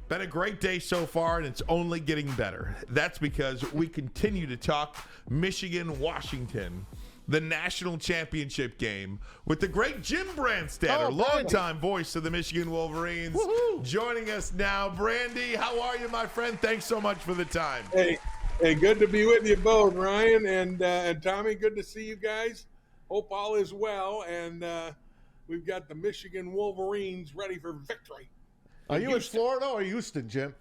Been a great day so far, and it's only getting better. That's because we continue to talk Michigan-Washington, the national championship game, with the great Jim Brandstatter, longtime voice of the Michigan Wolverines, joining us now. Brandy, how are you, my friend? Thanks so much for the time. Hey, good to be with you both, Ryan and Tommy. Good to see you guys. Hope all is well, and we've got the Michigan Wolverines ready for victory. Are you in Florida or Houston, Jim?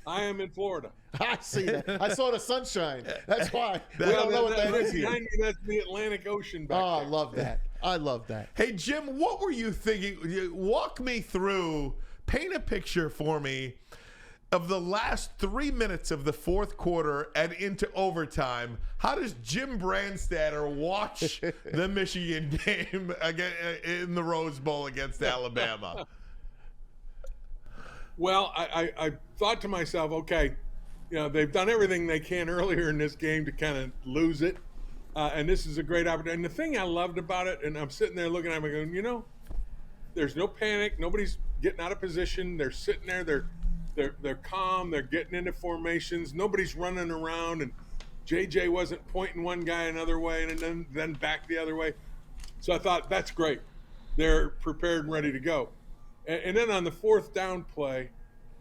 I am in Florida. I see that. I saw the sunshine. That's why. We don't know what that is here. That's the Atlantic Ocean back Oh, there. I love that. I love that. Hey, Jim, what were you thinking? Walk me through, paint a picture for me of the last 3 minutes of the fourth quarter and into overtime. How does Jim Brandstatter watch the Michigan game again in the Rose Bowl against Alabama? Well, I thought to myself, okay, they've done everything they can earlier in this game to kind of lose it. And this is a great opportunity. And the thing I loved about it, and I'm sitting there looking at them going, there's no panic. Nobody's getting out of position. They're sitting there. They're calm. They're getting into formations. Nobody's running around. And JJ wasn't pointing one guy another way and then back the other way. So I thought, that's great. They're prepared and ready to go. And then on the fourth down play,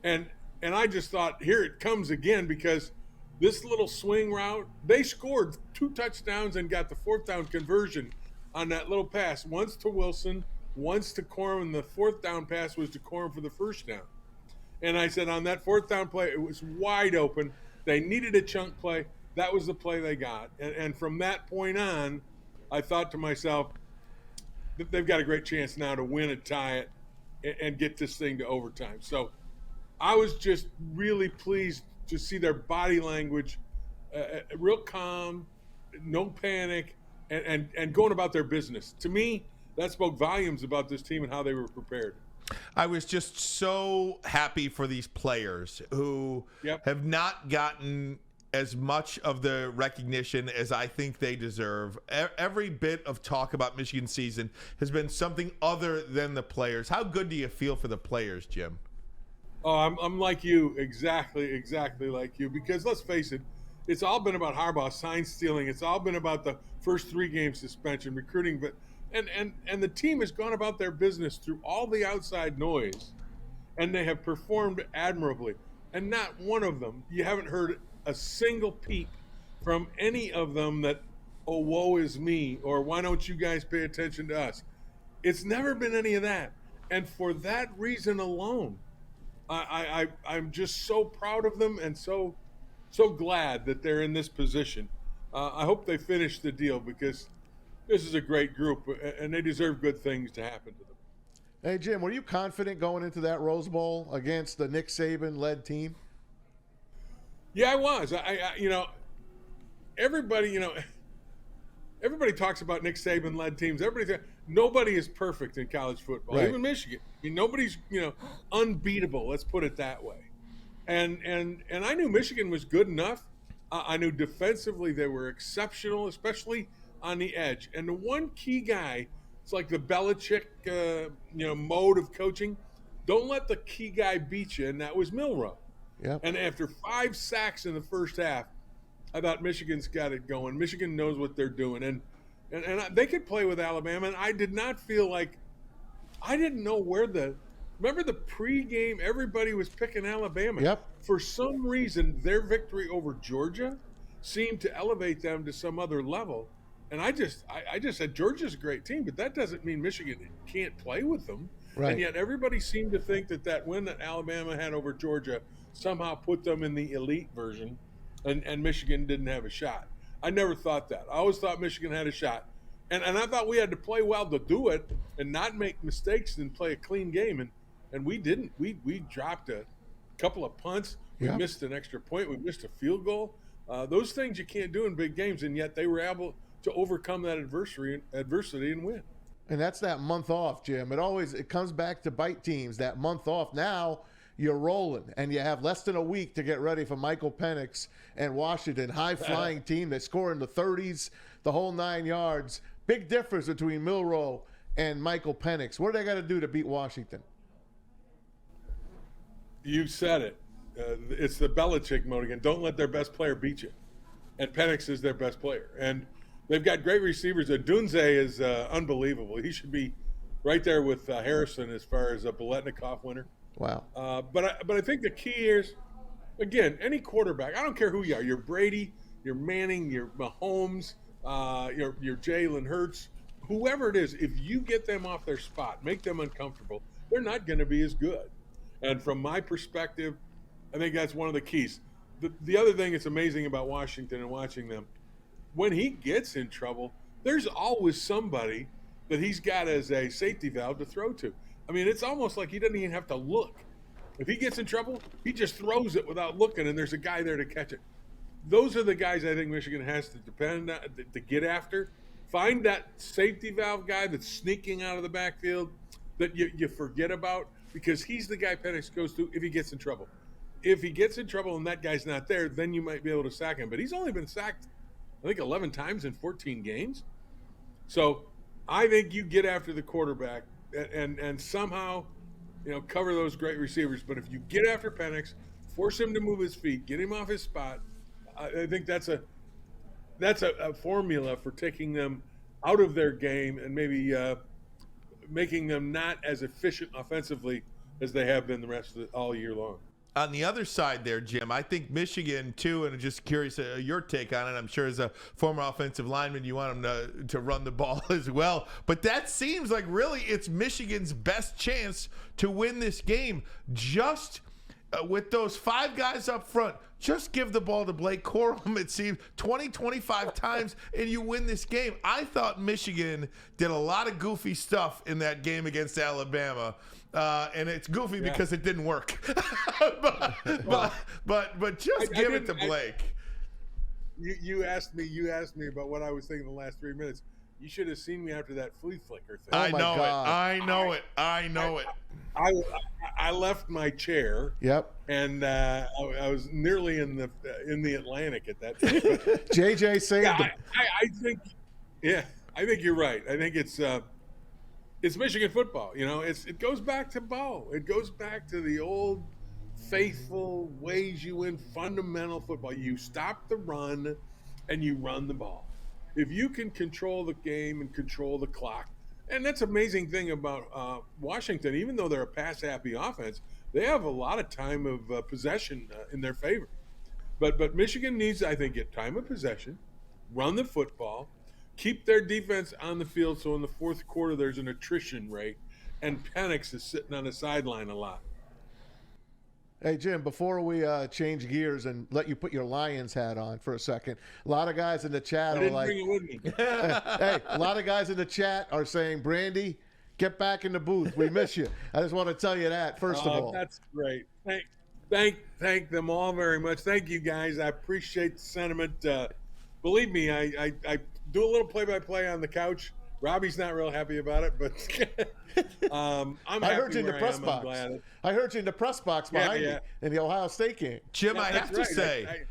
and I just thought, here it comes again, because this little swing route, they scored 2 touchdowns and got the fourth down conversion on that little pass. Once to Wilson, once to Corum, and the fourth down pass was to Corum for the first down. And I said, on that fourth down play, it was wide open. They needed a chunk play. That was the play they got. And from that point on, I thought to myself, they've got a great chance now to win it, tie it, and get this thing to overtime. So I was just really pleased to see their body language, real calm, no panic, and going about their business. To me, that spoke volumes about this team and how they were prepared. I was just so happy for these players who have not gotten as much of the recognition as I think they deserve. Every bit of talk about Michigan season has been something other than the players. How good do you feel for the players, Jim? Oh, I'm like you, exactly like you, because let's face it, it's all been about Harbaugh, sign stealing. It's all been about the first 3 game suspension, recruiting, but and the team has gone about their business through all the outside noise, and they have performed admirably. And not one of them, you haven't heard a single peep from any of them that, oh, woe is me, or why don't you guys pay attention to us? It's never been any of that. And for that reason alone, I'm just so proud of them and so glad that they're in this position. I hope they finish the deal, because this is a great group and they deserve good things to happen to them. Hey, Jim, were you confident going into that Rose Bowl against the Nick Saban-led team? Yeah, I was. Everybody talks about Nick Saban-led teams. Nobody is perfect in college football, right? Even Michigan. I mean, nobody's unbeatable. Let's put it that way. And I knew Michigan was good enough. I knew defensively they were exceptional, especially on the edge. And the one key guy, it's like the Belichick mode of coaching. Don't let the key guy beat you, and that was Milroe. Yep. And after 5 sacks in the first half, I thought Michigan's got it going. Michigan knows what they're doing, and they could play with Alabama. And I did not feel like I didn't know where remember the pregame, everybody was picking Alabama. Yep. For some reason, their victory over Georgia seemed to elevate them to some other level. And I just said Georgia's a great team, but that doesn't mean Michigan can't play with them. Right. And yet everybody seemed to think that win that Alabama had over Georgia somehow put them in the elite version, and Michigan didn't have a shot. I never thought that. I always thought Michigan had a shot. And I thought we had to play well to do it and not make mistakes and play a clean game. And we didn't. We dropped a couple of punts. We missed an extra point. We missed a field goal. Those things you can't do in big games, and yet they were able to overcome that adversity and win. And that's that month off, Jim. It comes back to bite teams, that month off. Now you're rolling, and you have less than a week to get ready for Michael Penix and Washington, high-flying team. They score in the 30s, the whole 9 yards. Big difference between Milroe and Michael Penix. What do they got to do to beat Washington? You said it. It's the Belichick mode again. Don't let their best player beat you. And Penix is their best player. And they've got great receivers. Dunze is unbelievable. He should be right there with Harrison as far as a Biletnikoff winner. Wow. But I think the key is, again, any quarterback, I don't care who you are, you're Brady, you're Manning, you're Mahomes, you're Jalen Hurts, whoever it is, if you get them off their spot, make them uncomfortable, they're not going to be as good. And from my perspective, I think that's one of the keys. The other thing that's amazing about Washington and watching them, when he gets in trouble, there's always somebody that he's got as a safety valve to throw to. I mean, it's almost like he doesn't even have to look. If he gets in trouble, he just throws it without looking, and there's a guy there to catch it. Those are the guys I think Michigan has to depend on, to get after. Find that safety valve guy that's sneaking out of the backfield that you forget about, because he's the guy Penix goes to if he gets in trouble. If he gets in trouble and that guy's not there, then you might be able to sack him. But he's only been sacked, I think, 11 times in 14 games. So I think you get after the quarterback and somehow, cover those great receivers. But if you get after Penix, force him to move his feet, get him off his spot, I think that's a formula for taking them out of their game and maybe making them not as efficient offensively as they have been the rest of all year long. On the other side there, Jim, I think Michigan, too, and I'm just curious your take on it. I'm sure as a former offensive lineman, you want them to run the ball as well. But that seems like really it's Michigan's best chance to win this game. Just with those 5 guys up front, just give the ball to Blake Corum, it seems, 20, 25 times, and you win this game. I thought Michigan did a lot of goofy stuff in that game against Alabama. And it's goofy because it didn't work. but just give it to Blake. You asked me about what I was thinking the last 3 minutes. You should have seen me after that flea flicker thing. I know it. I left my chair. Yep. And I was nearly in the Atlantic at that point. JJ saved him. I think you're right. I think it's Michigan football. It goes back to Bo. It goes back to the old faithful ways you win fundamental football. You stop the run and you run the ball. If you can control the game and control the clock, and that's an amazing thing about Washington, even though they're a pass-happy offense, they have a lot of time of possession in their favor. But Michigan needs, I think, get time of possession, run the football, keep their defense on the field so in the fourth quarter there's an attrition rate, and Penix is sitting on the sideline a lot. Hey, Jim, before we change gears and let you put your Lions hat on for a second, a lot of guys in the chat are like, bring it with me. hey, a lot of guys in the chat are saying, Brandy, get back in the booth. We miss you. I just want to tell you that, first of all. That's great. Thank them all very much. Thank you, guys. I appreciate the sentiment. Believe me, I do a little play-by-play on the couch. Robbie's not real happy about it, but I'm happy. I heard you in the where press I am. box. I'm glad. I heard you in the press box behind me in the Ohio State game. Jim, I have to say,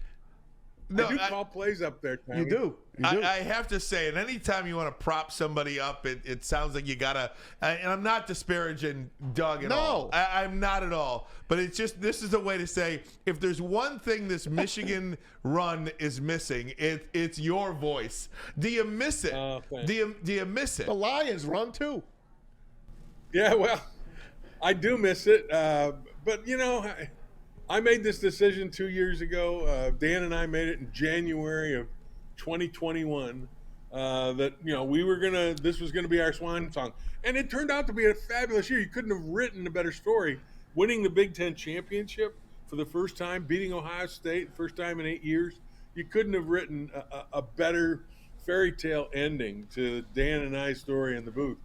I do call plays up there, Tommy. You do. I have to say, and anytime you want to prop somebody up, it sounds like you gotta. And I'm not disparaging Doug at all. I'm not at all. But it's just, this is a way to say, if there's one thing this Michigan run is missing, it's your voice. Do you miss it? Do you miss it? The Lions run too. Yeah, well, I do miss it. But I made this decision 2 years ago. Dan and I made it in January of 2021 that this was gonna be our swan song, and it turned out to be a fabulous year. You couldn't have written a better story. Winning the Big Ten championship for the first time, beating Ohio State, first time in 8 years. You couldn't have written a better fairy tale ending to Dan and I's story in the booth.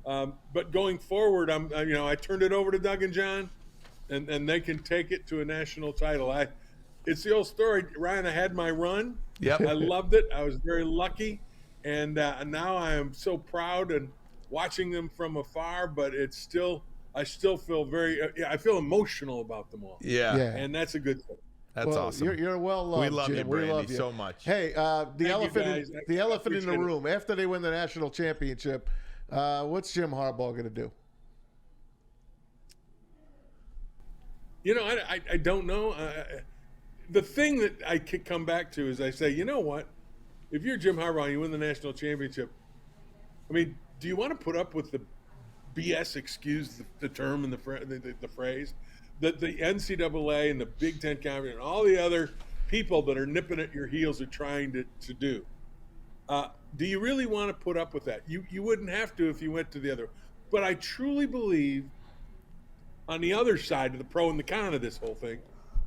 But going forward, I turned it over to Doug and John. And they can take it to a national title. It's the old story, Ryan. I had my run. Yep. I loved it. I was very lucky, and now I am so proud and watching them from afar. But I still feel I feel emotional about them all. Yeah. And that's a good thing. That's awesome. You're well loved. We love Jim. you, Brandy, we love you so much. Hey, the elephant in the room. It. After they win the national championship, what's Jim Harbaugh going to do? I don't know. The thing that I could come back to is I say, you know what? If you're Jim Harbaugh and you win the national championship, I mean, do you want to put up with the BS, excuse the term and the phrase, that the NCAA and the Big Ten Conference and all the other people that are nipping at your heels are trying to do? Do you really want to put up with that? You wouldn't have to if you went to the other. But I truly believe on the other side of the pro and the con of this whole thing,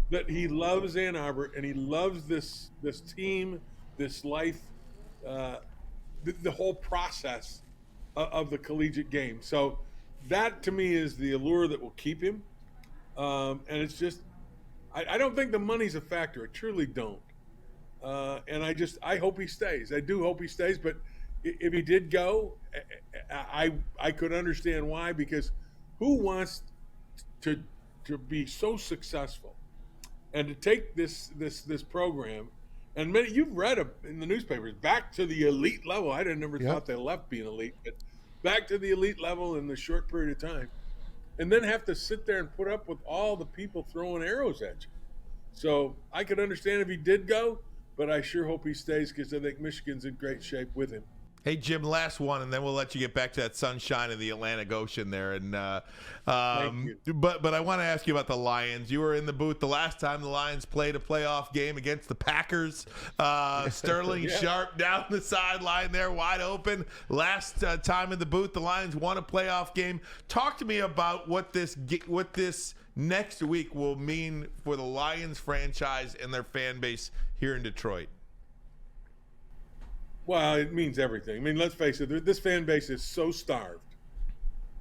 that he loves Ann Arbor and he loves this team, this life, the whole process of the collegiate game. So that to me is the allure that will keep him. And it's just, I don't think the money's a factor. I truly don't. And I hope he stays. I do hope he stays. But if he did go, I could understand why, because who wants to be so successful and to take this program, and many you've read in the newspapers, back to the elite level. I never thought they left being elite, but back to the elite level in the short period of time, and then have to sit there and put up with all the people throwing arrows at you. So I could understand if he did go, but I sure hope he stays, because I think Michigan's in great shape with him. Hey, Jim, last one, and then we'll let you get back to that sunshine of the Atlantic Ocean there. And Thank you. But I want to ask you about the Lions. You were in the booth the last time the Lions played a playoff game against the Packers. Sterling Sharp down the sideline there, wide open. Last time in the booth, the Lions won a playoff game. Talk to me about what this next week will mean for the Lions franchise and their fan base here in Detroit. Well, it means everything. I mean, let's face it, this fan base is so starved.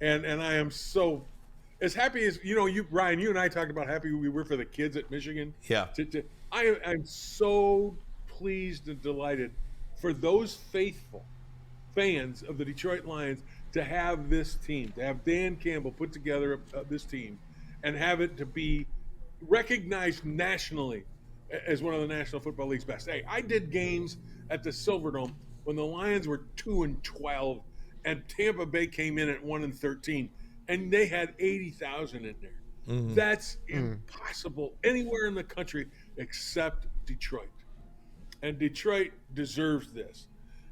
And I am so as happy as, Ryan, you and I talked about how happy we were for the kids at Michigan. Yeah. I'm so pleased and delighted for those faithful fans of the Detroit Lions to have this team, to have Dan Campbell put together this team and have it to be recognized nationally as one of the National Football League's best. Hey, I did games at the Silverdome when the Lions were 2-12 and Tampa Bay came in at 1-13, and they had 80,000 in there. Mm-hmm. That's impossible anywhere in the country except Detroit. And Detroit deserves this.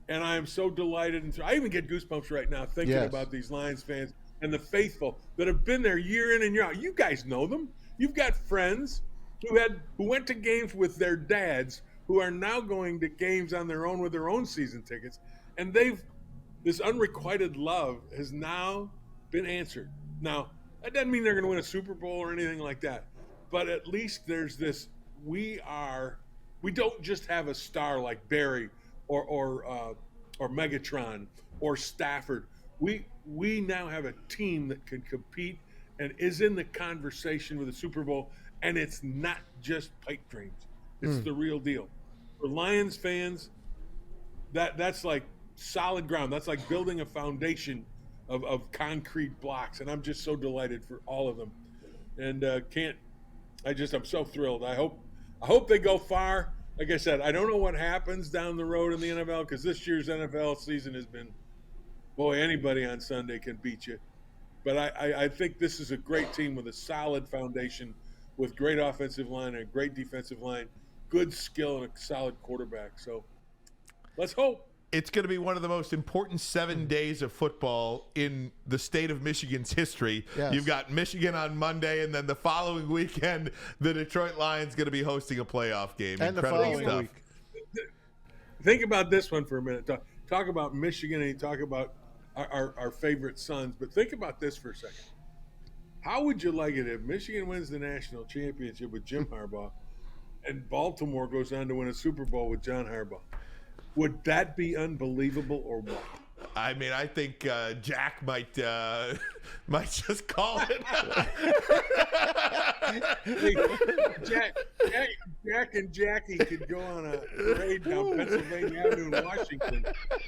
And I am so delighted. And I even get goosebumps right now thinking about these Lions fans and the faithful that have been there year in and year out. You guys know them. You've got friends who went to games with their dads, who are now going to games on their own with their own season tickets. And this unrequited love has now been answered. Now, that doesn't mean they're going to win a Super Bowl or anything like that. But at least there's this, we don't just have a star like Barry or Megatron or Stafford. We now have a team that can compete and is in the conversation with the Super Bowl, and it's not just pipe dreams. It's the real deal. For Lions fans, that's like solid ground. That's like building a foundation of concrete blocks, and I'm just so delighted for all of them. And I'm so thrilled. I hope they go far. Like I said, I don't know what happens down the road in the NFL, because this year's NFL season has been, boy, anybody on Sunday can beat you. But I think this is a great team with a solid foundation, with great offensive line and a great defensive line, good skill, and a solid quarterback. So let's hope. It's going to be one of the most important 7 days of football in the state of Michigan's history. Yes. You've got Michigan on Monday, and then the following weekend, the Detroit Lions going to be hosting a playoff game. And incredible the following stuff. week. Think about this one for a minute. Talk about Michigan, and you talk about our favorite Suns, but think about this for a second. How would you like it if Michigan wins the national championship with Jim Harbaugh and Baltimore goes on to win a Super Bowl with John Harbaugh? Would that be unbelievable or what? I mean, I think Jack might just call it. Jack and Jackie could go on a parade down Pennsylvania Avenue in Washington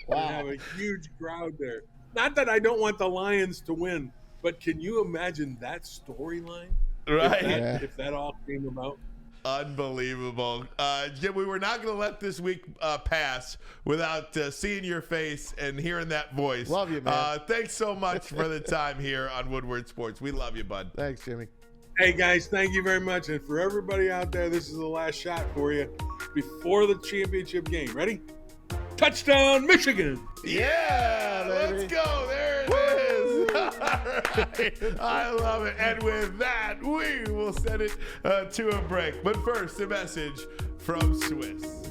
and have a huge crowd there. Not that I don't want the Lions to win, but can you imagine that storyline? Right. If that all came about? Unbelievable. Jim, we were not going to let this week pass without seeing your face and hearing that voice. Love you, man. Thanks so much for the time here on Woodward Sports. We love you, bud. Thanks, Jimmy. Hey, guys, thank you very much. And for everybody out there, this is the last shot for you before the championship game. Ready? Touchdown, Michigan! Yeah, baby. let's go. There it is. All right. I love it. And with that, we will send it to a break. But first, a message from Swiss.